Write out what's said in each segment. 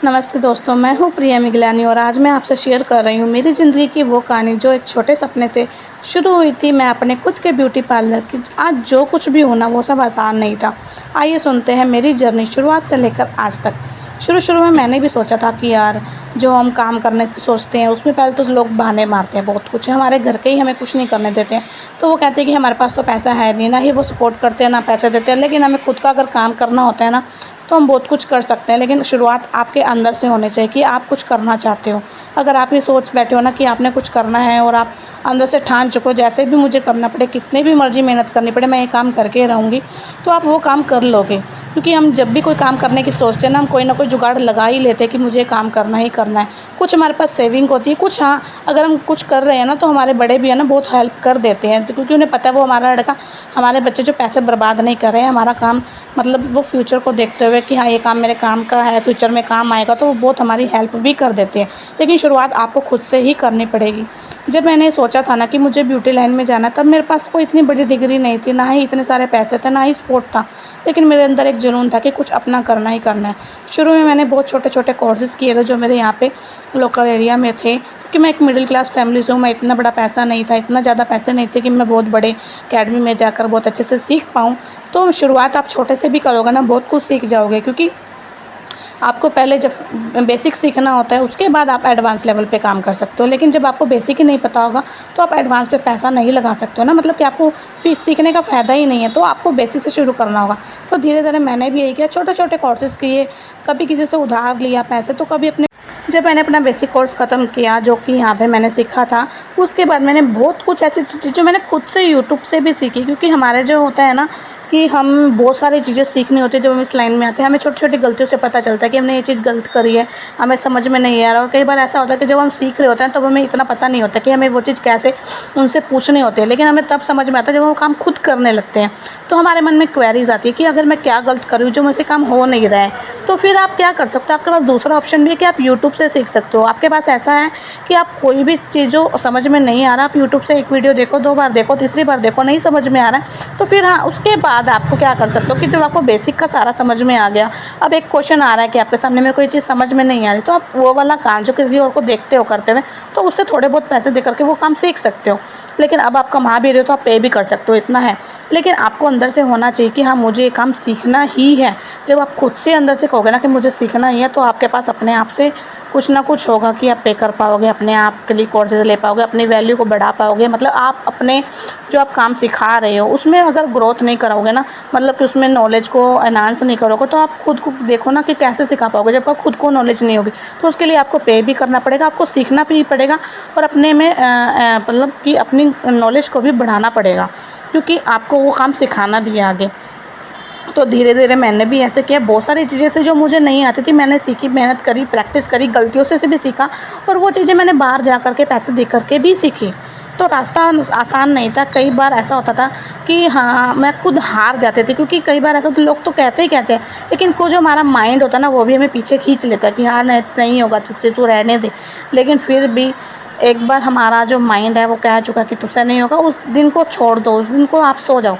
नमस्ते दोस्तों, मैं हूँ प्रिया मिगलानी और आज मैं आपसे शेयर कर रही हूँ मेरी ज़िंदगी की वो कहानी जो एक छोटे सपने से शुरू हुई थी। मैं अपने खुद के ब्यूटी पार्लर की। आज जो कुछ भी होना वो सब आसान नहीं था। आइए सुनते हैं मेरी जर्नी शुरुआत से लेकर आज तक। शुरू में मैंने भी सोचा था कि यार जो हम काम करने की सोचते हैं उसमें पहले तो लोग बहाने मारते हैं, बहुत कुछ है, हमारे घर के ही हमें कुछ नहीं करने देते हैं। तो वो कहते हैं कि हमारे पास तो पैसा है नहीं, ना ही वो सपोर्ट करते हैं ना पैसे देते हैं। लेकिन हमें खुद का अगर काम करना होता है ना तो हम बहुत कुछ कर सकते हैं। लेकिन शुरुआत आपके अंदर से होनी चाहिए कि आप कुछ करना चाहते हो। अगर आप ये सोच बैठे हो ना कि आपने कुछ करना है और आप अंदर से ठान चुके हो जैसे भी मुझे करना पड़े, कितनी भी मर्जी मेहनत करनी पड़े, मैं ये काम करके रहूँगी, तो आप वो काम कर लोगे। क्योंकि हम जब भी कोई काम करने की सोचते हैं ना, हम कोई ना कोई जुगाड़ लगा ही लेते हैं कि मुझे काम करना ही करना है। कुछ हमारे पास सेविंग होती है, कुछ हाँ, अगर हम कुछ कर रहे हैं ना तो हमारे बड़े भी है ना बहुत हेल्प कर देते हैं, क्योंकि उन्हें पता है वो हमारा लड़का, हमारे बच्चे जो पैसे बर्बाद नहीं कर रहे हैं, हमारा काम मतलब वो फ्यूचर को देखते हुए कि हाँ ये काम मेरे काम का है, फ्यूचर में काम आएगा, तो वो बहुत हमारी हेल्प भी कर देते हैं। लेकिन शुरुआत आपको खुद से ही करनी पड़ेगी। जब मैंने सोचा था ना कि मुझे ब्यूटी लाइन में जाना, तब मेरे पास कोई इतनी बड़ी डिग्री नहीं थी, ना ही इतने सारे पैसे थे, ना ही सपोर्ट था। लेकिन मेरे अंदर एक जुनून था कि कुछ अपना करना ही करना है। शुरू में मैंने बहुत छोटे छोटे कोर्सेज़ किए थे जो मेरे यहाँ पे लोकल एरिया में थे, क्योंकि मैं एक मिडिल क्लास फैमिली से हूँ। मैं इतना बड़ा पैसा नहीं था, इतना ज़्यादा पैसे नहीं थे कि मैं बहुत बड़े अकेडमी में जाकर बहुत अच्छे से सीख पाऊँ। तो शुरुआत आप छोटे से भी करोगे ना, बहुत कुछ सीख जाओगे। क्योंकि आपको पहले जब बेसिक सीखना होता है उसके बाद आप एडवांस लेवल पे काम कर सकते हो। लेकिन जब आपको बेसिक ही नहीं पता होगा तो आप एडवांस पे पैसा नहीं लगा सकते हो ना, मतलब कि आपको फीस सीखने का फ़ायदा ही नहीं है। तो आपको बेसिक से शुरू करना होगा। तो धीरे धीरे मैंने भी यही किया, छोटे छोटे कोर्सेज़ किए, कभी किसी से उधार लिया पैसे, तो कभी अपने जब मैंने अपना बेसिक कोर्स ख़त्म किया जो कि यहाँ पे मैंने सीखा था, उसके बाद मैंने बहुत कुछ ऐसी चीज़ें जो मैंने खुद से यूट्यूब से भी सीखी। क्योंकि हमारे जो होता है ना कि हम बहुत सारी चीज़ें सीखनी होती है, जब हम इस लाइन में आते हैं हमें छोटी छोटी गलतियों से पता चलता है कि हमने ये चीज़ गलत करी है, हमें समझ में नहीं आ रहा। और कई बार ऐसा होता है कि जब हम सीख रहे होते हैं तब हमें इतना पता नहीं होता कि हमें वो चीज़ कैसे उनसे पूछनी होती है। लेकिन हमें तब समझ में आता है जब वो काम खुद करने लगते हैं। तो हमारे मन में क्वेरीज आती है कि अगर मैं क्या गलत कर रही हूँ जो मुझसे काम हो नहीं रहा है, तो फिर आप क्या कर सकते हो। आपके पास दूसरा ऑप्शन भी है कि आप यूट्यूब से सीख सकते हो। आपके पास ऐसा है कि आप कोई भी चीज़ जो समझ में नहीं आ रहा, आप यूट्यूब से एक वीडियो देखो, 2 बार देखो, तीसरी बार देखो, नहीं समझ में आ रहा है, तो फिर हाँ उसके बाद आपको क्या कर सकते हो कि जब आपको बेसिक का सारा समझ में आ गया, अब एक क्वेश्चन आ रहा है कि आपके सामने मेरे को ये चीज़ समझ में नहीं आ रही, तो आप वो वाला काम जो किसी और को देखते हो करते हुए, तो उससे थोड़े बहुत पैसे दे करके वो काम सीख सकते हो। लेकिन अब आप कमा भी रहे हो तो आप पे भी कर सकते हो, इतना है। लेकिन आपको अंदर से होना चाहिए कि हाँ मुझे ये काम सीखना ही है। जब आप खुद से अंदर से कहोगे ना कि मुझे सीखना ही है, तो आपके पास अपने आप से कुछ ना कुछ होगा कि आप पे कर पाओगे, अपने आप के लिए कोर्सेज ले पाओगे, अपनी वैल्यू को बढ़ा पाओगे। मतलब आप अपने जो आप काम सिखा रहे हो उसमें अगर ग्रोथ नहीं करोगे ना, मतलब कि उसमें नॉलेज को एनहांस नहीं करोगे, तो आप खुद को देखो ना कि कैसे सिखा पाओगे जब आप खुद को नॉलेज नहीं होगी। तो उसके लिए आपको पे भी करना पड़ेगा, आपको सीखना भी पड़ेगा और अपने में मतलब कि अपनी नॉलेज को भी बढ़ाना पड़ेगा, क्योंकि आपको वो काम सिखाना भी है आगे। तो धीरे धीरे मैंने भी ऐसे किया, बहुत सारी चीज़ें थी जो मुझे नहीं आती थी, मैंने सीखी, मेहनत करी, प्रैक्टिस करी, गलतियों से भी सीखा। और वो चीज़ें मैंने बाहर जा कर के पैसे दे करके भी सीखी। तो रास्ता आसान नहीं था। कई बार ऐसा होता था कि हाँ मैं खुद हार जाते थे, क्योंकि कई बार ऐसा तो लोग तो कहते ही कहते हैं, लेकिन को जो हमारा माइंड होता है ना वो भी हमें पीछे खींच लेता है कि हाँ नहीं होगा तुझसे, तू रहने दे। लेकिन फिर भी एक बार हमारा जो माइंड है वो कह चुका कि तुझसे नहीं होगा, उस दिन को छोड़ दो, उस दिन को आप सो जाओ,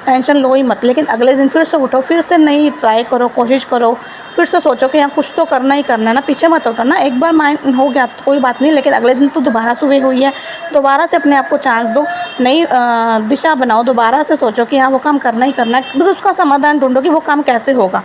टेंशन लो ही मत। लेकिन अगले दिन फिर से उठो, फिर से नई ट्राई करो, कोशिश करो, फिर से सोचो कि हाँ कुछ तो करना ही करना है ना, पीछे मत उठो ना। एक बार माइंड हो गया तो कोई बात नहीं, लेकिन अगले दिन तो दोबारा सुबह हुई है, दोबारा से अपने आप को चांस दो, नई दिशा बनाओ, दोबारा से सोचो कि हाँ वो काम करना ही करना है, बस उसका समाधान ढूंढो कि वो काम कैसे होगा।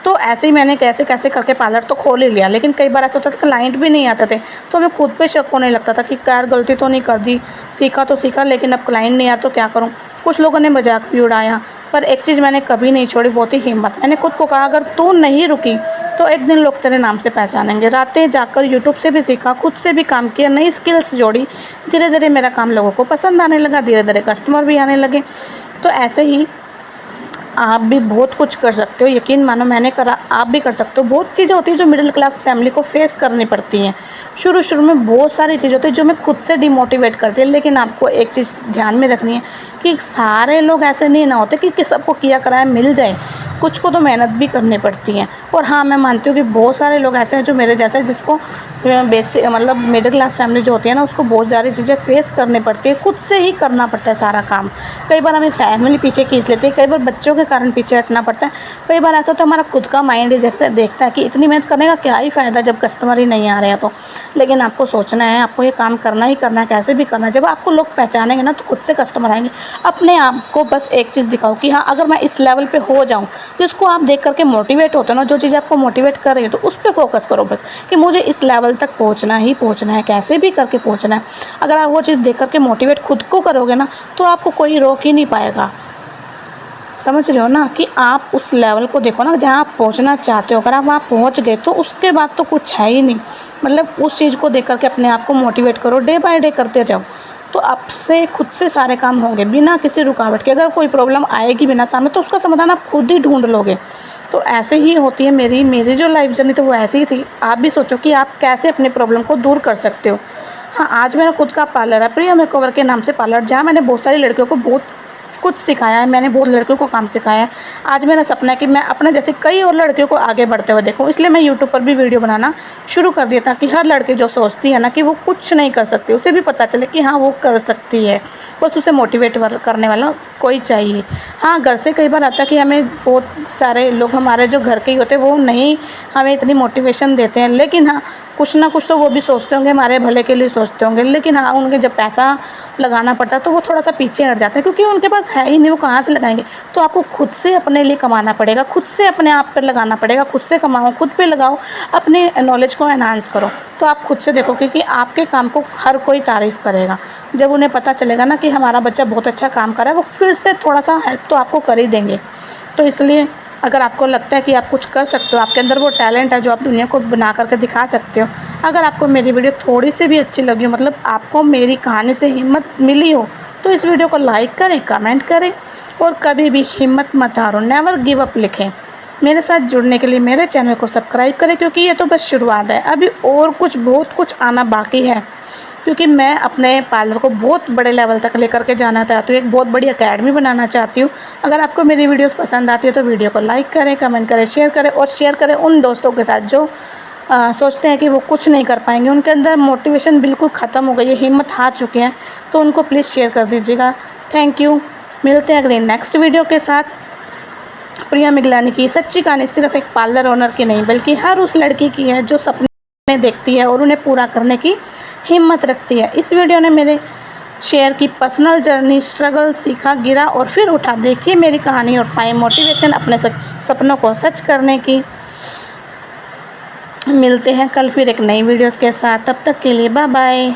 तो ऐसे ही मैंने कैसे कैसे करके पार्लर तो खोल ही लिया। लेकिन कई बार ऐसा होता था कि क्लाइंट भी नहीं आते थे, तो हमें खुद पे शक होने लगता था कि यार गलती तो नहीं कर दी, सीखा तो सीखा लेकिन अब क्लाइंट नहीं आया तो क्या करूँ। कुछ लोगों ने मजाक भी उड़ाया, पर एक चीज़ मैंने कभी नहीं छोड़ी, वो थी हिम्मत। मैंने खुद को कहा अगर तू नहीं रुकी तो एक दिन लोग तेरे नाम से पहचानेंगे। रातें जाकर यूट्यूब से भी सीखा, खुद से भी काम किया, नई स्किल्स जोड़ी, धीरे धीरे मेरा काम लोगों को पसंद आने लगा, धीरे धीरे कस्टमर भी आने लगे। तो ऐसे ही आप भी बहुत कुछ कर सकते हो, यकीन मानो मैंने करा, आप भी कर सकते हो। बहुत चीज़ें होती हैं जो मिडिल क्लास फैमिली को फेस करनी पड़ती हैं। शुरू में बहुत सारी चीज़ें होती हैं जो मैं खुद से डिमोटिवेट करती है। लेकिन आपको एक चीज़ ध्यान में रखनी है कि सारे लोग ऐसे नहीं ना होते कि सबको किया कराया मिल जाए, कुछ को तो मेहनत भी करनी पड़ती है। और हाँ, मैं मानती हूँ कि बहुत सारे लोग ऐसे हैं जो मेरे जैसे, जिसको बेसिक मतलब मिडिल क्लास फैमिली जो होती है ना, उसको बहुत सारी चीज़ें फेस करनी पड़ती है, खुद से ही करना पड़ता है सारा काम। कई बार हमें फैमिली पीछे खींच लेती है, कई बार बच्चों के कारण पीछे हटना पड़ता है, कई बार ऐसा तो हमारा खुद का माइंड ही देखता है कि इतनी मेहनत करने का क्या ही फ़ायदा जब कस्टमर ही नहीं आ रहे हैं तो। लेकिन आपको सोचना है, आपको ये काम करना ही करना है, कैसे भी करना है। जब आपको लोग पहचानेंगे ना तो खुद से कस्टमर आएंगे। अपने आप को बस एक चीज़ दिखाओ कि हाँ, अगर मैं इस लेवल पे हो जाऊँ, जिसको आप देख करके मोटिवेट होते हो ना, जो चीज़ आपको मोटिवेट कर रही है, तो उस पर फोकस करो बस, कि मुझे इस लेवल तक पहुँचना ही पहुँचना है, कैसे भी करके पहुँचना है। अगर आप वो चीज़ देख करके मोटिवेट खुद को करोगे ना, तो आपको कोई रोक ही नहीं पाएगा। समझ रहे हो ना, कि आप उस लेवल को देखो ना जहाँ आप पहुँचना चाहते हो। अगर आप वहाँ पहुँच गए तो उसके बाद तो कुछ है ही नहीं। मतलब उस चीज़ को देख करके अपने आप को मोटिवेट करो, डे बाय डे करते जाओ, तो आपसे खुद से सारे काम होंगे बिना किसी रुकावट के। अगर कोई प्रॉब्लम आएगी बिना सामने, तो उसका समाधान आप खुद ही ढूंढ लोगे। तो ऐसे ही होती है मेरी जो लाइफ जर्नी थी वो ऐसी ही थी। आप भी सोचो कि आप कैसे अपने प्रॉब्लम को दूर कर सकते हो। हाँ, आज मेरा खुद का पार्लर है, प्रिया मेकओवर के नाम से पार्लर, जहाँ मैंने बहुत सारी लड़कियों को बहुत कुछ सिखाया है। मैंने बहुत लड़कियों को काम सिखाया है। आज मेरा सपना है कि मैं अपने जैसे कई और लड़कियों को आगे बढ़ते हुए देखूं। इसलिए मैं यूट्यूब पर भी वीडियो बनाना शुरू कर दिया, ताकि हर लड़की जो सोचती है ना कि वो कुछ नहीं कर सकती, उसे भी पता चले कि हाँ, वो कर सकती है। बस उसे मोटिवेट करने वाला कोई चाहिए। हाँ, घर से कई बार आता है कि हमें बहुत सारे लोग, हमारे जो घर के ही होते हैं, वो नहीं हमें इतनी मोटिवेशन देते हैं। लेकिन हाँ, कुछ ना कुछ तो वो भी सोचते होंगे, हमारे भले के लिए सोचते होंगे। लेकिन हाँ, उनके जब पैसा लगाना पड़ता है तो वो थोड़ा सा पीछे हट जाते हैं, क्योंकि उनके पास है ही नहीं, वो कहाँ से लगाएंगे। तो आपको खुद से अपने लिए कमाना पड़ेगा, खुद से अपने आप पर लगाना पड़ेगा, खुद से कमाओ, खुद पे लगाओ, अपने नॉलेज को एनहांस करो। तो आप खुद से देखो, क्योंकि आपके काम को हर कोई तारीफ़ करेगा। जब उन्हें पता चलेगा ना कि हमारा बच्चा बहुत अच्छा काम कर रहा है, वो फिर से थोड़ा सा हेल्प तो आपको कर ही देंगे। तो इसलिए अगर आपको लगता है कि आप कुछ कर सकते हो, आपके अंदर वो टैलेंट है जो आप दुनिया को बना करके दिखा सकते हो। अगर आपको मेरी वीडियो थोड़ी सी भी अच्छी लगी हो, मतलब आपको मेरी कहानी से हिम्मत मिली हो, तो इस वीडियो को लाइक करें, कमेंट करें, और कभी भी हिम्मत मत हारो, नेवर गिव अप लिखें। मेरे साथ जुड़ने के लिए मेरे चैनल को सब्सक्राइब करें, क्योंकि ये तो बस शुरुआत है। अभी और कुछ बहुत कुछ आना बाकी है, क्योंकि मैं अपने पार्लर को बहुत बड़े लेवल तक लेकर के जाना चाहती हूँ, एक बहुत बड़ी एकेडमी बनाना चाहती हूँ। अगर आपको मेरी वीडियोस पसंद आती है तो वीडियो को लाइक करें, कमेंट करें, शेयर करें, और शेयर करें उन दोस्तों के साथ जो सोचते हैं कि वो कुछ नहीं कर पाएंगे, उनके अंदर मोटिवेशन बिल्कुल ख़त्म हो गई है, हिम्मत हार चुके हैं, तो उनको प्लीज़ शेयर कर दीजिएगा। Thank you. मिलते हैं अगले नेक्स्ट वीडियो के साथ। प्रिया मिगलानी की सच्ची कहानी सिर्फ एक पार्लर ओनर की नहीं, बल्कि हर उस लड़की की है जो सपने देखती है और उन्हें पूरा करने की हिम्मत रखती है। इस वीडियो ने मेरे शेयर की पर्सनल जर्नी, स्ट्रगल, सीखा, गिरा और फिर उठा। देखिए मेरी कहानी और पाए मोटिवेशन अपने सपनों को सच करने की। मिलते हैं कल फिर एक नई वीडियोस के साथ, तब तक के लिए बाय बाय।